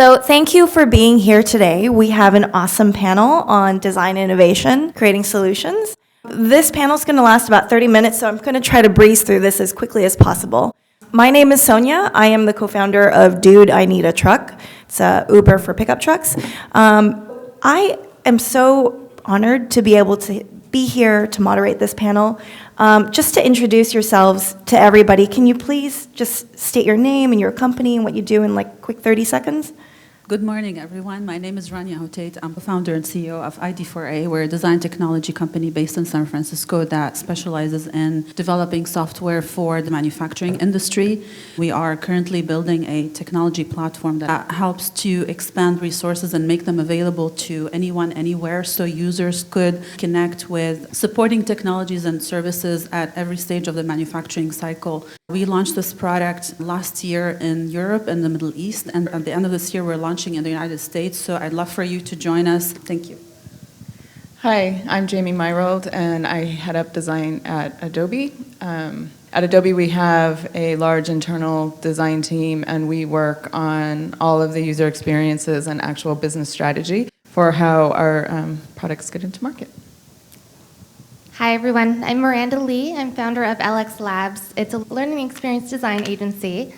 So thank you for being here today. We have an awesome panel on design innovation, creating solutions. This panel is going to last about 30 minutes, so I'm going to try to breeze through this as quickly as possible. My name is Sonia. I am the co-founder of Dude, I Need a Truck. It's Uber for pickup trucks. I am so honored to be able to be here to moderate this panel. Just to introduce yourselves to everybody, can you please just state your name and your company and what you do in like quick 30 seconds? Good morning, everyone. My name is RANIA HOTEIT. I'm the founder and CEO of ID4A. We're a design technology company based in San Francisco that specializes in developing software for the manufacturing industry. We are currently building a technology platform that helps to expand resources and make them available to anyone, anywhere, so users could connect with supporting technologies and services at every stage of the manufacturing cycle. We launched this product last year in Europe and the Middle East, and at the end of this year, we're launching in the United States, so I'd love for you to join us. Thank you. Hi, I'm Jamie Myrold, and I head up design at Adobe. At Adobe, we have a large internal design team, and we work on all of the user experiences and actual business strategy for how our products get into market. Hi everyone, I'm Miranda Lee. I'm founder of LX Labs. It's a learning experience design agency.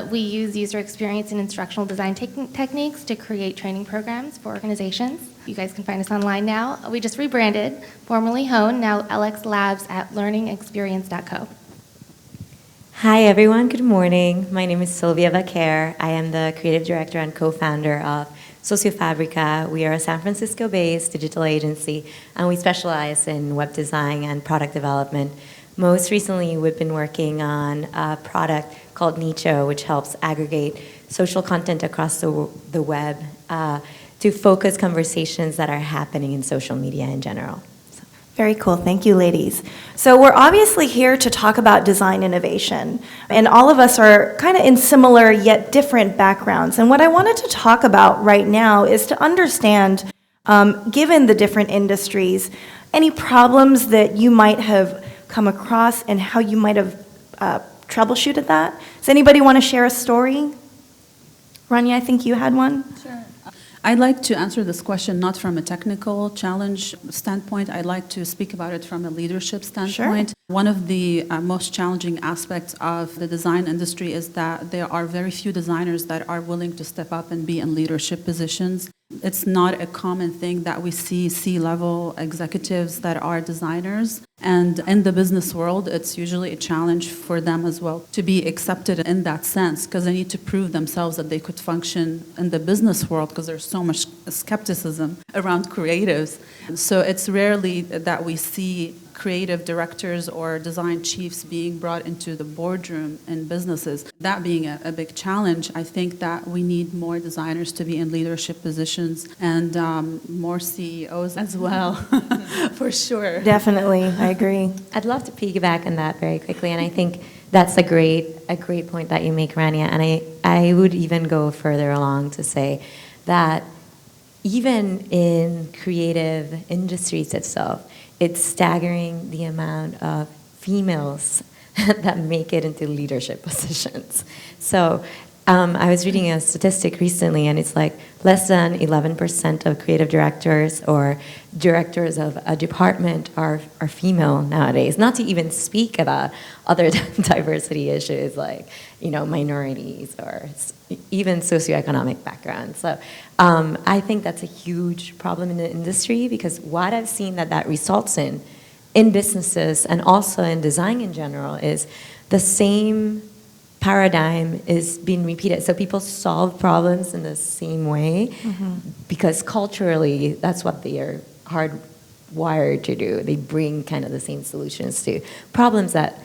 We use user experience and instructional design techniques to create training programs for organizations. You guys can find us online now. We just rebranded, formerly Hone, now LX Labs at learningexperience.co. Hi everyone, good morning. My name is Sylvia Vaquer. I am the creative director and co-founder of Sociofabrica. We are a San Francisco-based digital agency, and we specialize in web design and product development. Most recently, we've been working on a product called Nicho, which helps aggregate social content across the web to focus conversations that are happening in social media in general. Very cool. Thank you, ladies. So we're obviously here to talk about design innovation, and all of us are kind of in similar yet different backgrounds. And what I wanted to talk about right now is to understand, given the different industries, any problems that you might have come across and how you might have troubleshooted that. Does anybody want to share a story? Rania, I think you had one. Sure. I'd like to answer this question not from a technical challenge standpoint. I'd like to speak about it from a leadership standpoint. Sure. One of the most challenging aspects of the design industry is that there are very few designers that are willing to step up and be in leadership positions. It's not a common thing that we see C-level executives that are designers. And in the business world, it's usually a challenge for them as well to be accepted in that sense, because they need to prove themselves that they could function in the business world, because there's so much skepticism around creatives. So it's rarely that we see creative directors or design chiefs being brought into the boardroom in businesses. That being a big challenge, I think that we need more designers to be in leadership positions and more CEOs as well, for sure. Definitely, I agree. I'd love to piggyback on that very quickly, and I think that's a great point that you make, Rania. And I would even go further along to say that even in creative industries itself, it's staggering the amount of females that make it into leadership positions. So I was reading a statistic recently, and it's like less than 11% of creative directors or directors of a department are female nowadays. Not to even speak about other diversity issues like, minorities or even socioeconomic backgrounds. So I think that's a huge problem in the industry, because what I've seen that results in businesses and also in design in general is the same paradigm is being repeated. So people solve problems in the same way because culturally that's what they are hardwired to do. They bring kind of the same solutions to problems that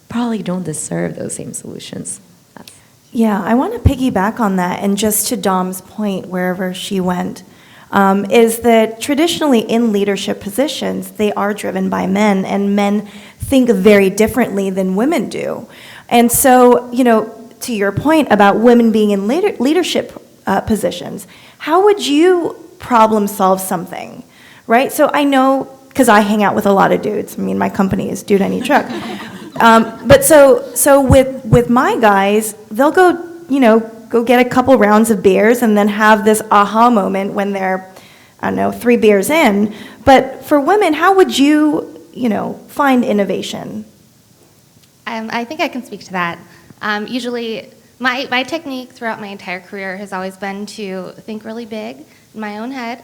probably don't deserve those same solutions. Yeah, I want to piggyback on that, and just to Dom's point, wherever she went, is that traditionally in leadership positions, they are driven by men, and men think very differently than women do. And so, to your point about women being in leadership positions, how would you problem solve something, right? So I know, because I hang out with a lot of dudes. I mean, my company is Dude, I Need a Truck. But so with my guys, they'll go, go get a couple rounds of beers and then have this aha moment when they're, I don't know, 3 beers in. But for women, how would you, find innovation? I think I can speak to that. Usually, my technique throughout my entire career has always been to think really big in my own head,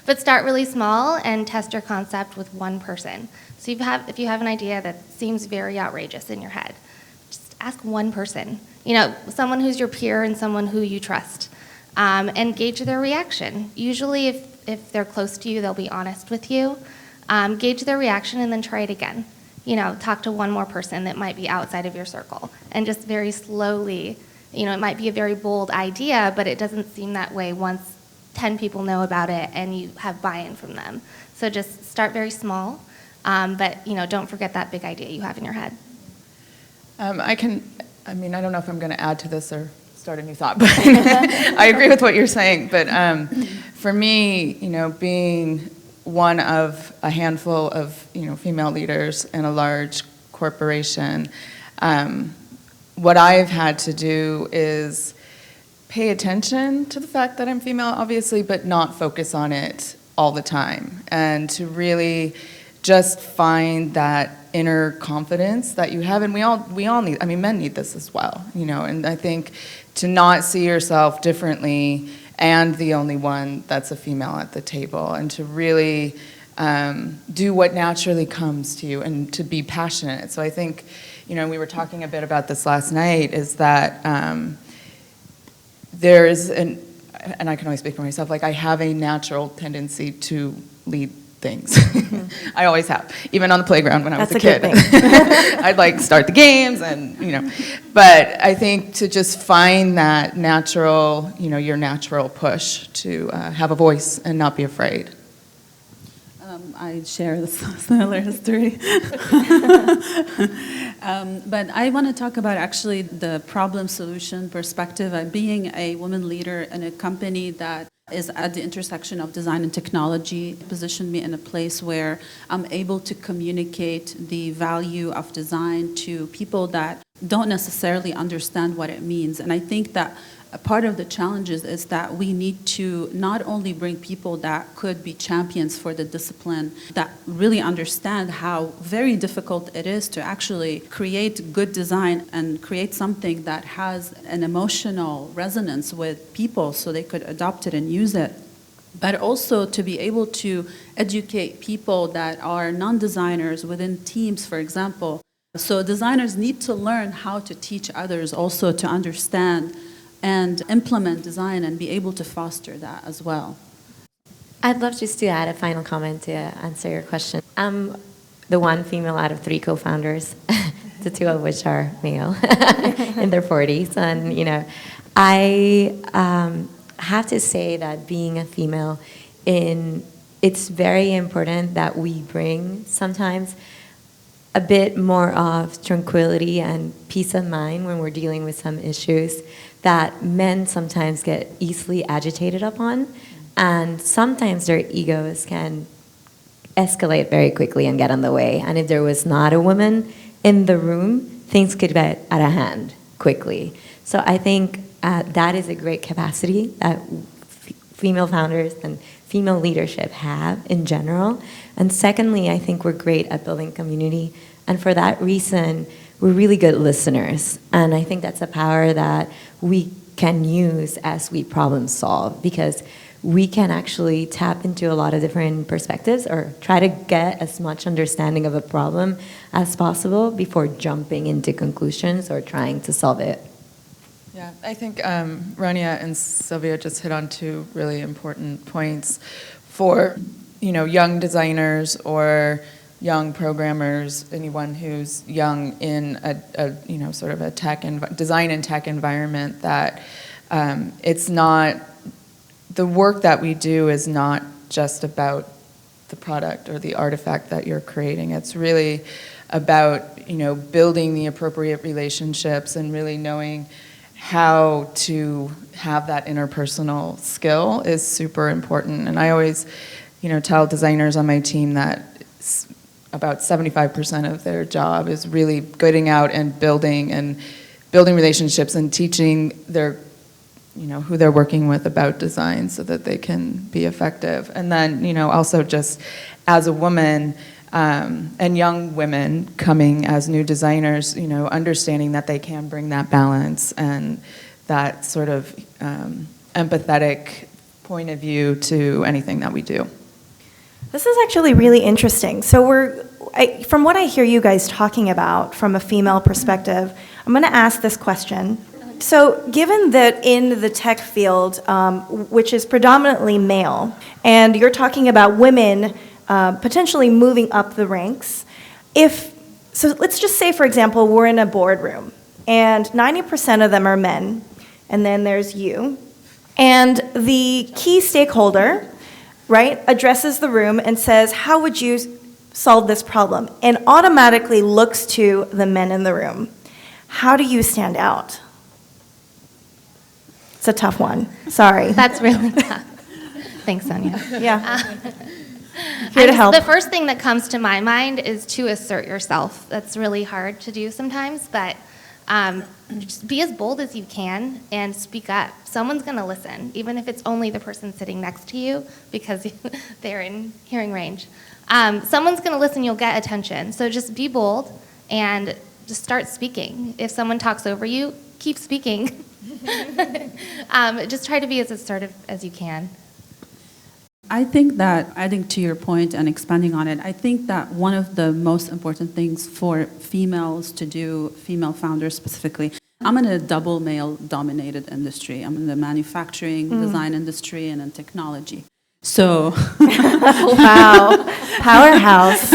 but start really small and test your concept with one person. So if you have an idea that seems very outrageous in your head, just ask one person, someone who's your peer and someone who you trust, and gauge their reaction. Usually, if they're close to you, they'll be honest with you. Gauge their reaction and then try it again. Talk to one more person that might be outside of your circle, and just very slowly, it might be a very bold idea, but it doesn't seem that way once 10 people know about it and you have buy-in from them. So just start very small, but don't forget that big idea you have in your head. I don't know if I'm going to add to this or start a new thought, but I agree with what you're saying. But for me, being one of a handful of female leaders in a large corporation, what I've had to do is pay attention to the fact that I'm female, obviously, but not focus on it all the time, and to really just find that inner confidence that you have. And we all need, men need this as well, and I think to not see yourself differently and the only one that's a female at the table, and to really do what naturally comes to you and to be passionate. So I think, we were talking a bit about this last night, is that there is and I can only speak for myself, I have a natural tendency to lead things. Mm-hmm. I always have, even on the playground when I was a kid. I'd start the games and, but I think to just find that natural, your natural push to have a voice and not be afraid. I share this similar history. But I want to talk about actually the problem solution perspective. Being a woman leader in a company that is at the intersection of design and technology positioned me in a place where I'm able to communicate the value of design to people that don't necessarily understand what it means. And I think that a part of the challenges is that we need to not only bring people that could be champions for the discipline, that really understand how very difficult it is to actually create good design and create something that has an emotional resonance with people so they could adopt it and use it, but also to be able to educate people that are non-designers within teams, for example. So designers need to learn how to teach others also to understand and implement design and be able to foster that as well. I'd love just to add a final comment to answer your question. I'm the one female out of 3 co-founders, the 2 of which are male in their 40s. And, I have to say that being a female, it's very important that we bring sometimes a bit more of tranquility and peace of mind when we're dealing with some issues that men sometimes get easily agitated upon, and sometimes their egos can escalate very quickly and get in the way. And if there was not a woman in the room, things could get out of hand quickly. So I think that is a great capacity that female founders and female leadership have in general. And secondly, I think we're great at building community. And for that reason, we're really good listeners. And I think that's a power that we can use as we problem solve, because we can actually tap into a lot of different perspectives or try to get as much understanding of a problem as possible before jumping into conclusions or trying to solve it. Yeah, I think Rania and Sylvia just hit on 2 really important points for, young designers or young programmers, anyone who's young in a sort of a design and tech environment, that it's not, the work that we do is not just about the product or the artifact that you're creating. It's really about, building the appropriate relationships and really knowing how to have that interpersonal skill is super important. And I always, tell designers on my team that about 75% of their job is really getting out and building relationships and teaching their who they're working with about design so that they can be effective. And then, also just as a woman, and young women coming as new designers, understanding that they can bring that balance and that sort of empathetic point of view to anything that we do. This is actually really interesting. So from what I hear you guys talking about from a female perspective, I'm going to ask this question. So given that in the tech field, which is predominantly male, and you're talking about women potentially moving up the ranks, so let's just say, for example, we're in a boardroom, and 90% of them are men, and then there's you, and the key stakeholder, right, addresses the room and says, how would you solve this problem? And automatically looks to the men in the room. How do you stand out? It's a tough one. Sorry. That's really tough. Thanks, Sonia. Yeah. Here to help. The first thing that comes to my mind is to assert yourself. That's really hard to do sometimes, but just be as bold as you can and speak up. Someone's going to listen, even if it's only the person sitting next to you because they're in hearing range. Someone's going to listen, you'll get attention. So just be bold and just start speaking. If someone talks over you, keep speaking. Just try to be as assertive as you can. I think that, adding to your point and expanding on it, I think that one of the most important things for females to do, female founders specifically, I'm in a double male-dominated industry. I'm in the manufacturing, design industry, and in technology. So, wow, powerhouse.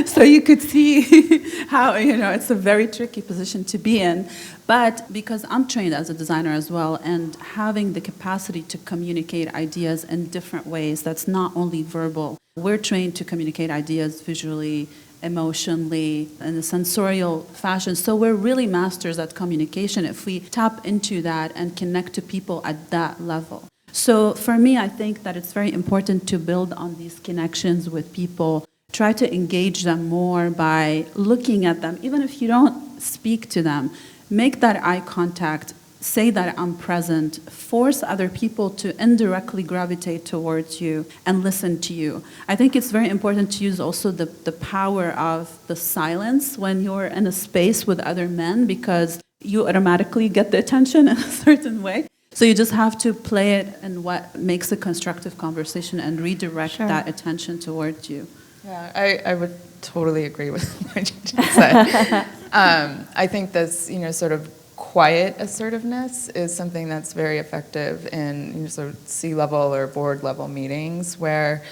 So you could see how, it's a very tricky position to be in. But because I'm trained as a designer as well, and having the capacity to communicate ideas in different ways, that's not only verbal. We're trained to communicate ideas visually, emotionally, in a sensorial fashion. So we're really masters at communication if we tap into that and connect to people at that level. So for me, I think that it's very important to build on these connections with people, try to engage them more by looking at them, even if you don't speak to them. Make that eye contact, say that I'm present, force other people to indirectly gravitate towards you and listen to you. I think it's very important to use also the power of the silence when you're in a space with other men, because you automatically get the attention in a certain way. So you just have to play it in what makes a constructive conversation and redirect that attention towards you. Yeah, I would totally agree with what you just said. I think this, sort of quiet assertiveness is something that's very effective in sort of C-level or board-level meetings where,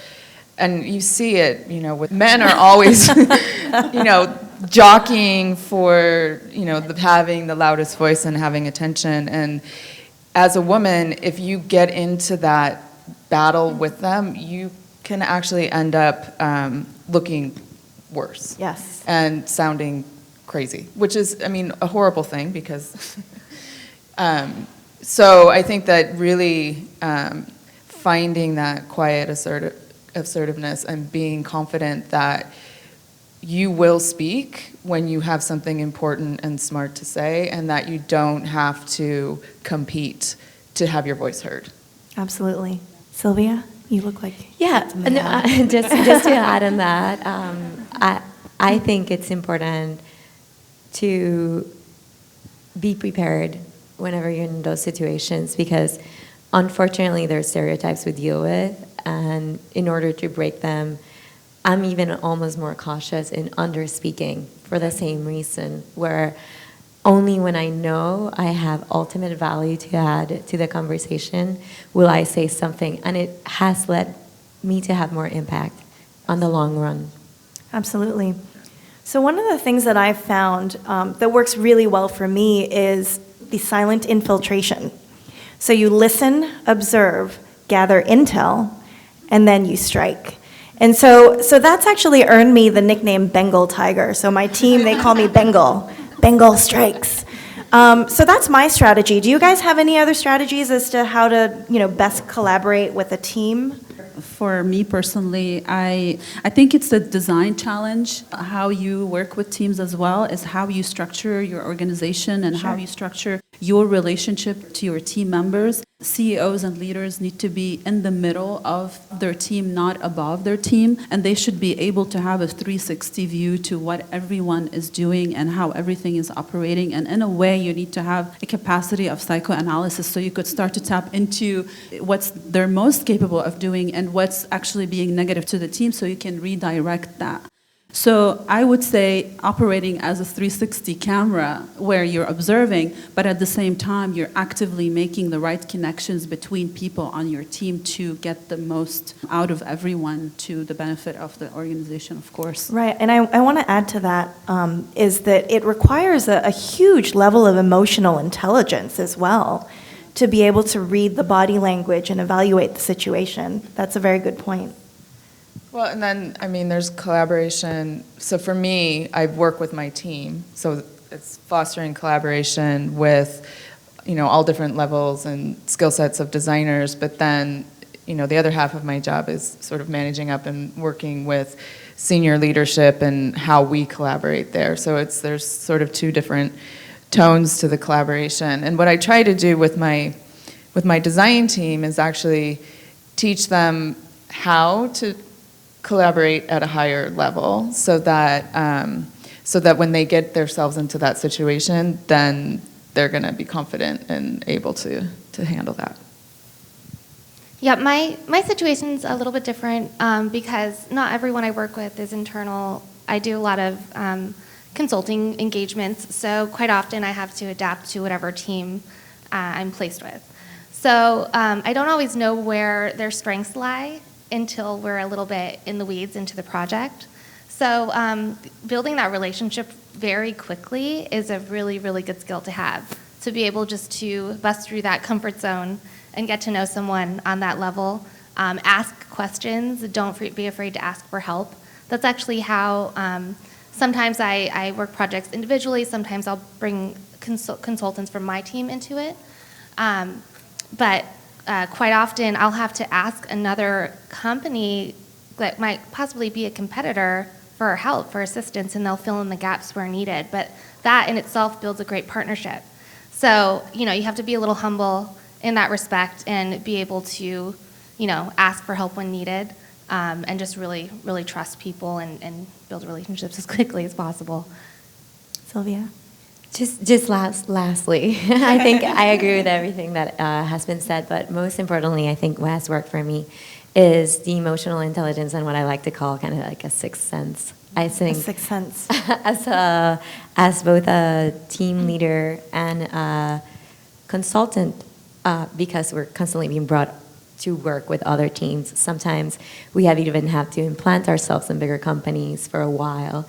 and you see it, with men are always, jockeying for, having the loudest voice and having attention. And as a woman, if you get into that battle with them, you can actually end up looking worse. Yes. And sounding crazy, which is, a horrible thing because, so I think that really finding that quiet assertiveness and being confident that you will speak when you have something important and smart to say, and that you don't have to compete to have your voice heard. Absolutely. Sylvia, you look like... Yeah, no, just to add on that, I think it's important to be prepared whenever you're in those situations, because unfortunately there are stereotypes we deal with, and in order to break them, I'm even almost more cautious in under-speaking for the same reason, where only when I know I have ultimate value to add to the conversation will I say something, and it has led me to have more impact on the long run. Absolutely. So one of the things that I've found that works really well for me is the silent infiltration. So you listen, observe, gather intel, and then you strike. And so that's actually earned me the nickname Bengal Tiger. So my team, they call me Bengal. Bengal strikes. So that's my strategy. Do you guys have any other strategies as to how to, best collaborate with a team? For me personally, I think it's a design challenge. How you work with teams as well is how you structure your organization and how you structure your relationship to your team members. CEOs and leaders need to be in the middle of their team, not above their team, and they should be able to have a 360 view to what everyone is doing and how everything is operating. And in a way, you need to have a capacity of psychoanalysis so you could start to tap into what's they're most capable of doing and what's actually being negative to the team so you can redirect that. So I would say operating as a 360 camera where you're observing, but at the same time you're actively making the right connections between people on your team to get the most out of everyone to the benefit of the organization, of course. Right, and I want to add to that is that it requires a huge level of emotional intelligence as well to be able to read the body language and evaluate the situation. That's a very good point. Well, and then, I mean, there's collaboration. So for me, I work with my team. So it's fostering collaboration with, all different levels and skill sets of designers. But then, the other half of my job is sort of managing up and working with senior leadership and how we collaborate there. So there's sort of two different tones to the collaboration. And what I try to do with my design team is actually teach them how to collaborate at a higher level so that when they get themselves into that situation, then they're going to be confident and able to handle that. Yeah, my situation's a little bit different because not everyone I work with is internal. I do a lot of consulting engagements, so quite often I have to adapt to whatever team I'm placed with. So I don't always know where their strengths lie until we're a little bit in the weeds into the project. So building that relationship very quickly is a really, really good skill to have, to be able just to bust through that comfort zone and get to know someone on that level. Ask questions, don't be afraid to ask for help. That's actually how sometimes I work projects individually, sometimes I'll bring consultants from my team into it. But quite often I'll have to ask another company that might possibly be a competitor for help, for assistance, and they'll fill in the gaps where needed. But that in itself builds a great partnership. So, you have to be a little humble in that respect and be able to, ask for help when needed, and just really, really trust people and build relationships as quickly as possible. Sylvia? Just lastly, I think I agree with everything that has been said, but most importantly, I think what has worked for me is the emotional intelligence and what I like to call kind of like a sixth sense. I think A sixth sense. as both a team leader and a consultant, because we're constantly being brought to work with other teams. Sometimes we even have to implant ourselves in bigger companies for a while.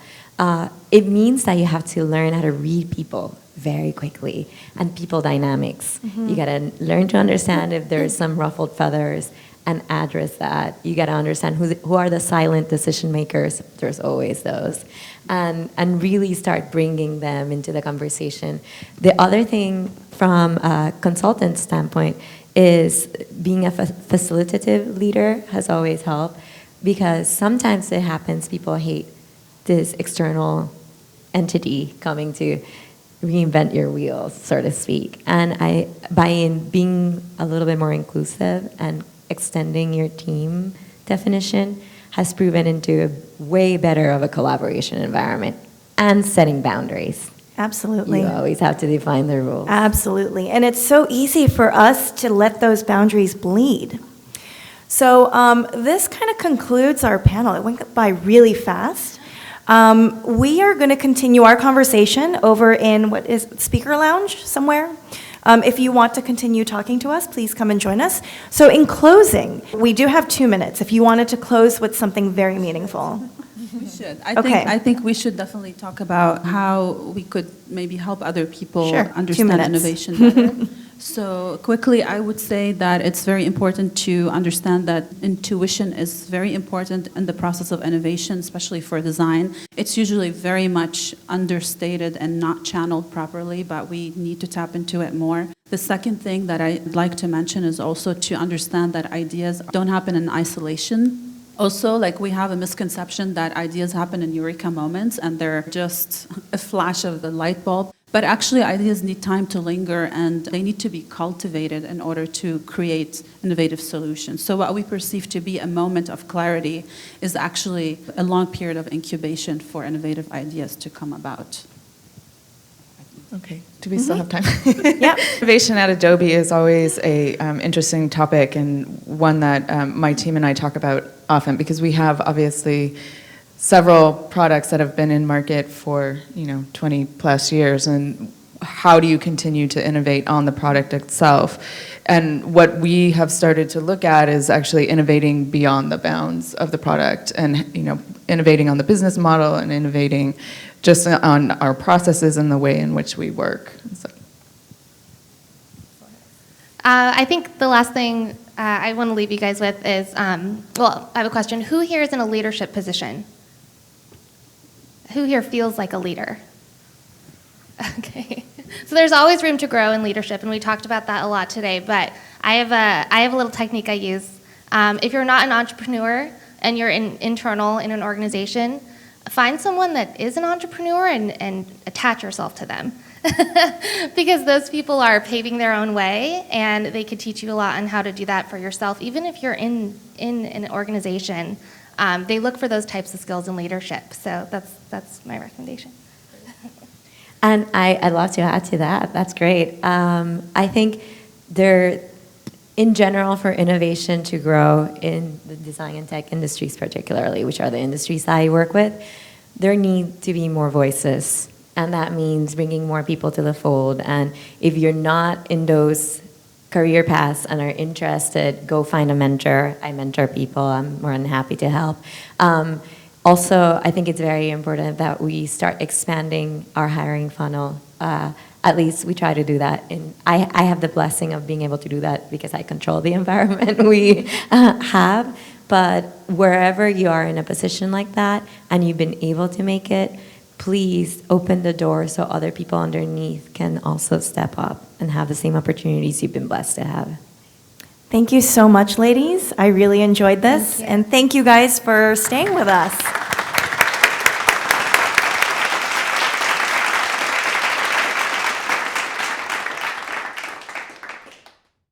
It means that you have to learn how to read people very quickly and people dynamics. Mm-hmm. You got to learn to understand if there's some ruffled feathers and address that. You got to understand who are the silent decision makers. There's always those. And really start bringing them into the conversation. The other thing from a consultant standpoint is being a facilitative leader has always helped, because sometimes it happens people hate this external entity coming to reinvent your wheels, so to speak. And by being a little bit more inclusive and extending your team definition has proven into a way better of a collaboration environment and setting boundaries. Absolutely. You always have to define the rules. Absolutely. And it's so easy for us to let those boundaries bleed. So this kind of concludes our panel. It went by really fast. We are going to continue our conversation over in what is Speaker Lounge somewhere. If you want to continue talking to us, please come and join us. So in closing, we do have 2 minutes. If you wanted to close with something very meaningful. We should. Okay. I think we should definitely talk about how we could maybe help other people Sure. 2 understand minutes. innovation better. So quickly, I would say that it's very important to understand that intuition is very important in the process of innovation, especially for design. It's usually very much understated and not channeled properly, but we need to tap into it more. The second thing that I'd like to mention is also to understand that ideas don't happen in isolation. Also, we have a misconception that ideas happen in eureka moments and they're just a flash of the light bulb. But actually, ideas need time to linger, and they need to be cultivated in order to create innovative solutions. So what we perceive to be a moment of clarity is actually a long period of incubation for innovative ideas to come about. Okay, do we still have time? Yep. Innovation at Adobe is always a interesting topic, and one that my team and I talk about often, because we have obviously several products that have been in market for 20 plus years, and how do you continue to innovate on the product itself? And what we have started to look at is actually innovating beyond the bounds of the product, and innovating on the business model, and innovating just on our processes and the way in which we work. So. I think the last thing I want to leave you guys with is, well, I have a question. Who here is in a leadership position? Who here feels like a leader? Okay. So there's always room to grow in leadership, and we talked about that a lot today, but I have a little technique I use. If you're not an entrepreneur and you're internal in an organization, find someone that is an entrepreneur and attach yourself to them. Because those people are paving their own way, and they could teach you a lot on how to do that for yourself. Even if you're in an organization, they look for those types of skills in leadership. So that's my recommendation. And I'd love to add to that. That's great. I think in general, for innovation to grow in the design and tech industries particularly, which are the industries that I work with, there need to be more voices. And that means bringing more people to the fold. And if you're not in those career paths and are interested, go find a mentor. I mentor people. I'm more than happy to help. Also, I think it's very important that we start expanding our hiring funnel. At least we try to do that. I have the blessing of being able to do that because I control the environment we have. But wherever you are in a position like that and you've been able to make it, please open the door so other people underneath can also step up and have the same opportunities you've been blessed to have. Thank you so much, ladies. I really enjoyed this. And thank you guys for staying with us.